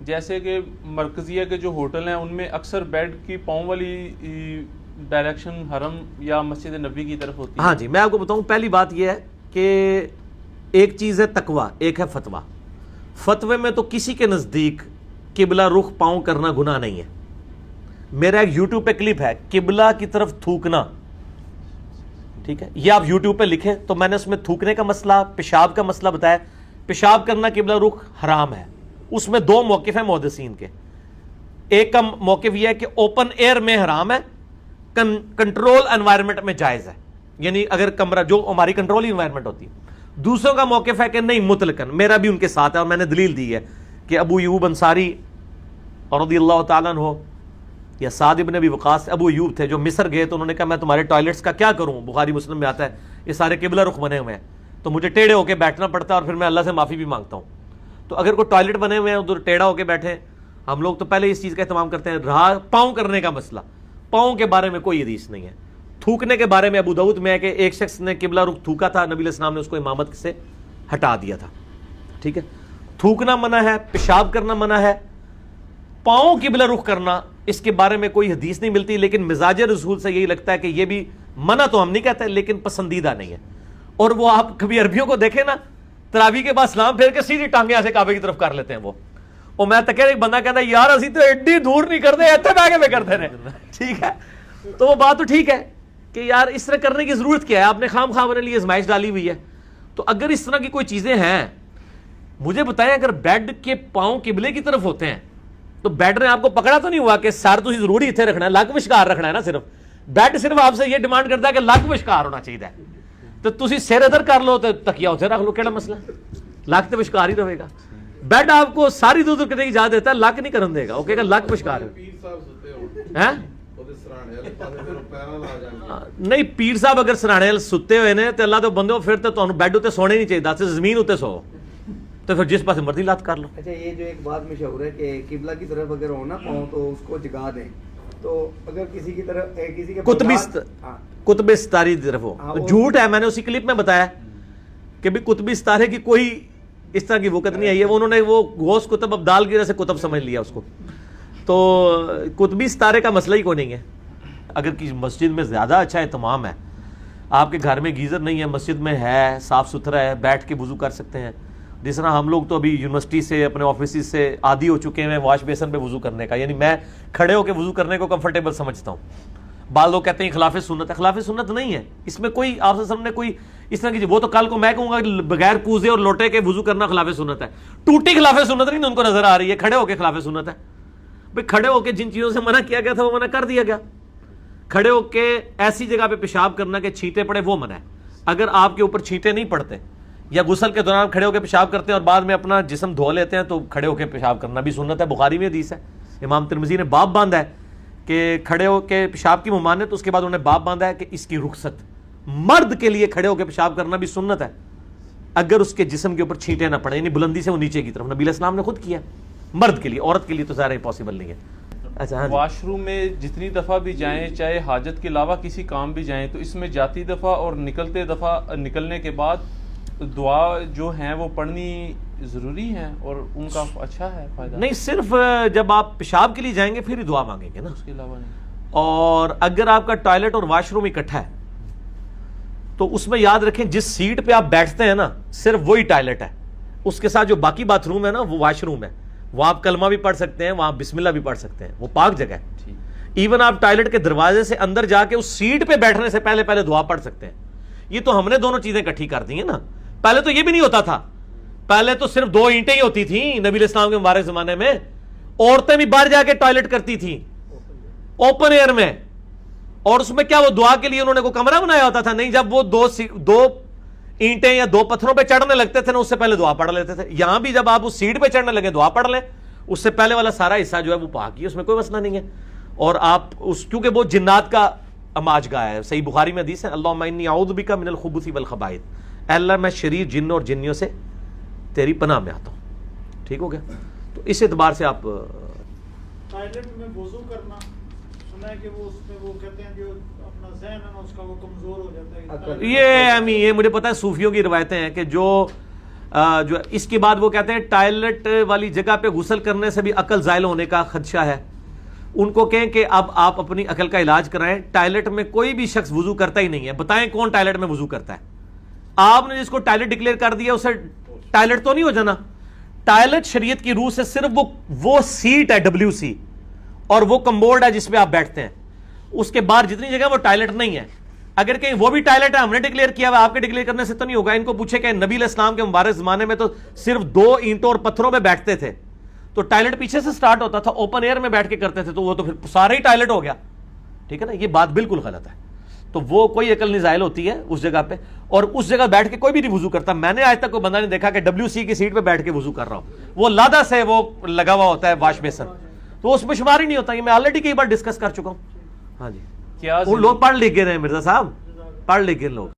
جیسے کہ مرکزیہ کے جو ہوٹل ہیں ان میں اکثر بیڈ کی پاؤں والی ڈائریکشن حرم یا مسجد نبی کی طرف ہوتی ہے. ہاں جی، میں آپ کو بتاؤں، پہلی بات یہ ہے کہ ایک چیز ہے تقوی، ایک ہے فتویٰ. فتوے میں تو کسی کے نزدیک قبلہ رخ پاؤں کرنا گناہ نہیں ہے. میرا ایک یوٹیوب پہ کلپ ہے قبلہ کی طرف تھوکنا، ٹھیک ہے، یہ آپ یوٹیوب پہ لکھیں تو میں نے اس میں تھوکنے کا مسئلہ، پیشاب کا مسئلہ بتایا. پیشاب کرنا قبلہ رخ حرام ہے. اس میں دو موقف ہیں محدثین کے. ایک کا موقف یہ ہے کہ اوپن ایئر میں حرام ہے، کنٹرول انوائرمنٹ میں جائز ہے، یعنی اگر کمرہ جو ہماری کنٹرول انوائرمنٹ ہوتی ہے. دوسروں کا موقف ہے کہ نہیں مطلقاً، میرا بھی ان کے ساتھ ہے اور میں نے دلیل دی ہے کہ ابو ایوب انصاری رضی اللہ تعالیٰ عنہ یا سعد ابن ابی وقاص، ابو ایوب تھے جو مصر گئے تو انہوں نے کہا میں تمہارے ٹوائلٹس کا کیا کروں، بخاری مسلم میں آتا ہے یہ سارے قبلہ رخ بنے ہوئے ہیں تو مجھے ٹیڑھے ہو کے بیٹھنا پڑتا ہے اور پھر میں اللہ سے معافی بھی مانگتا ہوں. تو اگر کوئی ٹوائلٹ بنے ہوئے ہیں ادھر ٹیڑھا ہو کے بیٹھے، ہم لوگ تو پہلے اس چیز کا اہتمام کرتے ہیں. رہا پاؤں کرنے کا مسئلہ، پاؤں کے بارے میں کوئی حدیث نہیں ہے. تھوکنے کے بارے میں ابو داؤد میں ہے کہ ایک شخص نے قبلہ رخ تھوکا تھا، نبی علیہ السلام نے اس کو امامت سے ہٹا دیا تھا. ٹھیک ہے، تھوکنا منع ہے، پیشاب کرنا منع ہے. پاؤں قبلہ رخ کرنا اس کے بارے میں کوئی حدیث نہیں ملتی، لیکن مزاج رسول سے یہی لگتا ہے کہ یہ بھی منع تو ہم نہیں کہتے لیکن پسندیدہ نہیں ہے. اور وہ آپ کبھی عربیوں کو دیکھیں نا، تراویح کے بعد سلام پھیر کے سیدھی ٹانگیں ایسے کعبے کی طرف کر لیتے ہیں وہ. اور میں تک ایک بندہ کہتا ہے یار اسی تو ایڈی دور نہیں کرتے، ایتھے بیٹھ کے کرتے رہے. ٹھیک ہے، تو وہ بات تو ٹھیک ہے کہ یار اس طرح کرنے کی ضرورت کیا ہے، آپ نے خام خواہ اپنے لیے ازمائش ڈالی ہوئی ہے. تو اگر اس طرح کی کوئی چیزیں ہیں مجھے بتائیں، اگر بیڈ کے پاؤں قبلے کی طرف ہوتے ہیں تو بیڈ نے آپ کو پکڑا تو نہیں ہوا کہ سر تو ضروری اتنے رکھنا ہے، لگ وشکار رکھنا ہے نا. صرف بیڈ صرف آپ سے یہ ڈیمانڈ کرتا ہے کہ لگ وشکار ہونا چاہیے. تو تسی سر ادھر کر لو تو تکیا اتنے رکھ لو، کیڑا مسئلہ، لگ تو وشکار ہی رہے گا. بیڈ آپ کو ساری دور کرنے کی اجازت دیتا ہے، لگ نہیں کرن دے گا، وہ کہے گا لگ وشکار ہے. نہیں پیر صاحب اگر سرانے ستے ہوئے نے تو اللہ تو بندے پھر تو تمہیں بیڈ اتنے سونے نہیں چاہیے، زمین اتنے سو تو پھر جس پاس مرضی لات کر لو. اچھا، یہ جو ایک بات مشہور ہے کہ قبلہ کی طرف اگر ہو نا پاؤں تو اس کو جگا دیں، تو اگر کسی کی طرف کسی کے قطب ستاری کی طرف ہو، جھوٹ ہے. میں نے اسی کلپ میں بتایا کہ بھی قطب ستارے کی کوئی اس طرح کی وقت نہیں آئی ہے. انہوں نے وہ غوث قطب ابدال کی وجہ سے قطب سمجھ لیا اس کو. تو قطبی ستارے کا مسئلہ ہی کوئی نہیں ہے. اگر کسی مسجد میں زیادہ اچھا اہتمام ہے، آپ کے گھر میں گیزر نہیں ہے، مسجد میں ہے، صاف ستھرا ہے، بیٹھ کے وضو کر سکتے ہیں. جس طرح ہم لوگ تو ابھی یونیورسٹی سے اپنے آفیسز سے عادی ہو چکے ہیں واش بیسن پہ وضو کرنے کا، یعنی میں کھڑے ہو کے وضو کرنے کو کمفرٹیبل سمجھتا ہوں. بعض لوگ کہتے ہیں خلاف سنت ہے، خلاف سنت نہیں ہے. اس میں کوئی آپ سے نے کوئی اس طرح کی وہ تو کل کو میں کہوں گا کہ بغیر کوزے اور لوٹے کے وضو کرنا خلاف سنت ہے. ٹوٹی خلاف سنت نہیں ان کو نظر آ رہی ہے، کھڑے ہو کے خلاف سنت ہے. بھائی کھڑے ہو کے جن چیزوں سے منع کیا گیا تھا وہ منع کر دیا گیا. کھڑے ہو کے ایسی جگہ پہ پیشاب کرنا کہ چھینٹے پڑے وہ منع ہے. اگر آپ کے اوپر چھینٹے نہیں پڑتے یا غسل کے دوران کھڑے ہو کے پیشاب کرتے ہیں اور بعد میں اپنا جسم دھو لیتے ہیں تو کھڑے ہو کے پیشاب کرنا بھی سنت ہے. بخاری میں حدیث ہے، امام ترمذی نے باب باندھا ہے کہ کھڑے ہو کے پیشاب کی ممانعت، اس کے بعد انہوں نے باب باندھا ہے کہ اس کی رخصت. مرد کے لیے کھڑے ہو کے پیشاب کرنا بھی سنت ہے اگر اس کے جسم کے اوپر چھینٹے نہ پڑے، یعنی بلندی سے وہ نیچے کی طرف. نبی علیہ السلام نے خود کیا مرد کے لیے، عورت کے لیے تو ظاہر پاسبل نہیں ہے. اچھا، واش روم میں جتنی دفعہ بھی جائیں، چاہے حاجت کے علاوہ کسی کام بھی جائیں، تو اس میں جاتی دفعہ اور نکلنے کے بعد دعا جو ہیں وہ پڑھنی ضروری ہیں اور ان کا اچھا ہے فائدہ؟ نہیں، صرف جب آپ پیشاب کے لیے جائیں گے پھر ہی دعا مانگیں گے نا، اس کے علاوہ نہیں. اور اگر آپ کا ٹوائلٹ اور واش روم اکٹھا ہے تو اس میں یاد رکھیں جس سیٹ پہ آپ بیٹھتے ہیں نا صرف وہی ٹوائلٹ ہے، اس کے ساتھ جو باقی باتھ روم ہے نا وہ واش روم ہے. وہ آپ کلمہ بھی پڑھ سکتے ہیں، وہاں بسم اللہ بھی پڑھ سکتے ہیں، وہ پاک جگہ ہے. ایون آپ ٹوائلٹ کے دروازے سے اندر جا کے اس سیٹ پہ بیٹھنے سے پہلے دعا پڑھ سکتے ہیں. یہ تو ہم نے دونوں چیزیں اکٹھی کر دی ہیں نا. پہلے تو یہ بھی نہیں ہوتا تھا، پہلے تو صرف 2 اینٹیں ہی ہوتی تھیں نبی علیہ السلام کے مبارک زمانے میں. عورتیں بھی باہر جا کے ٹوائلٹ کرتی تھیں اوپن ایئر میں، اور اس میں کیا وہ دعا کے لیے انہوں نے کوئی کمرہ بنایا ہوتا تھا؟ نہیں. جب وہ 2 اینٹیں یا 2 پتھروں پہ چڑھنے لگتے تھے نا اس سے پہلے دعا پڑھ لیتے تھے. یہاں بھی جب آپ اس سیٹ پہ چڑھنے لگے دعا پڑھ لیں، اس سے پہلے والا سارا حصہ جو ہے وہ پاک ہی، اس میں کوئی مسئلہ نہیں ہے. اور آپ کیونکہ وہ جنات کا اماج گاہ ہے. صحیح بخاری میں حدیث ہے، اللہم انی اعوذ بک من الخبث والخبائث، اے اللہ میں شریر جن اور جنیوں سے تیری پناہ میں آتا ہوں. ٹھیک ہو گیا؟ تو اس اعتبار سے آپ ٹوائلٹ میں وضو کرنا سنا ہے کہ وہ اس میں وہ کہتے ہیں جو اپنا ذہن ہے نا اس کا وہ کمزور ہو جاتا ہے. یہ مجھے پتا ہے صوفیوں کی روایتیں ہیں کہ جو جو اس کے بعد وہ کہتے ہیں ٹائلٹ والی جگہ پہ غسل کرنے سے بھی عقل زائل ہونے کا خدشہ ہے. ان کو کہیں کہ اب آپ اپنی عقل کا علاج کرائیں. ٹائلٹ میں کوئی بھی شخص وضو کرتا ہی نہیں ہے. بتائیں کون ٹائلٹ میں وضو کرتا ہے؟ آپ نے جس کو ٹائلٹ ڈکلیئر کر دیا اسے ٹائلٹ تو نہیں ہو جانا. ٹائلٹ شریعت کی روح سے صرف وہ سیٹ ہے WC اور وہ کمبورڈ ہے جس پہ آپ بیٹھتے ہیں. اس کے باہر جتنی جگہ وہ ٹائلٹ نہیں ہے. اگر کہیں وہ بھی ٹائلٹ ہے ہم نے ڈکلیئر کیا ہوا آپ کے ڈکلیئر کرنے سے تو نہیں ہوگا. ان کو پوچھے کہ نبی علیہ السلام کے مبارک زمانے میں تو صرف 2 اینٹوں اور پتھروں میں بیٹھتے تھے تو ٹائلٹ پیچھے سے سٹارٹ ہوتا تھا, اوپن ایئر میں بیٹھ کے کرتے تھے تو وہ تو پھر سارا ہی ٹائلٹ ہو گیا. ٹھیک ہے نا, یہ بات بالکل غلط ہے. تو وہ کوئی عقل نہیں زائل ہوتی ہے اس جگہ پہ, اور اس جگہ بیٹھ کے کوئی بھی نہیں وضو کرتا. میں نے آج تک کوئی بندہ نہیں دیکھا کہ WC کی سیٹ پہ بیٹھ کے وضو کر رہا ہو. وہ لادہ سے وہ لگا ہوا ہوتا ہے واش بیسن, تو اس میں شمار ہی نہیں ہوتا. یہ میں آلریڈی کئی بار ڈسکس کر چکا ہوں. ہاں جی, کیا وہ لوگ پڑھ لکھ گئے ہیں مرزا صاحب, پڑھ لکھ گئے لوگ.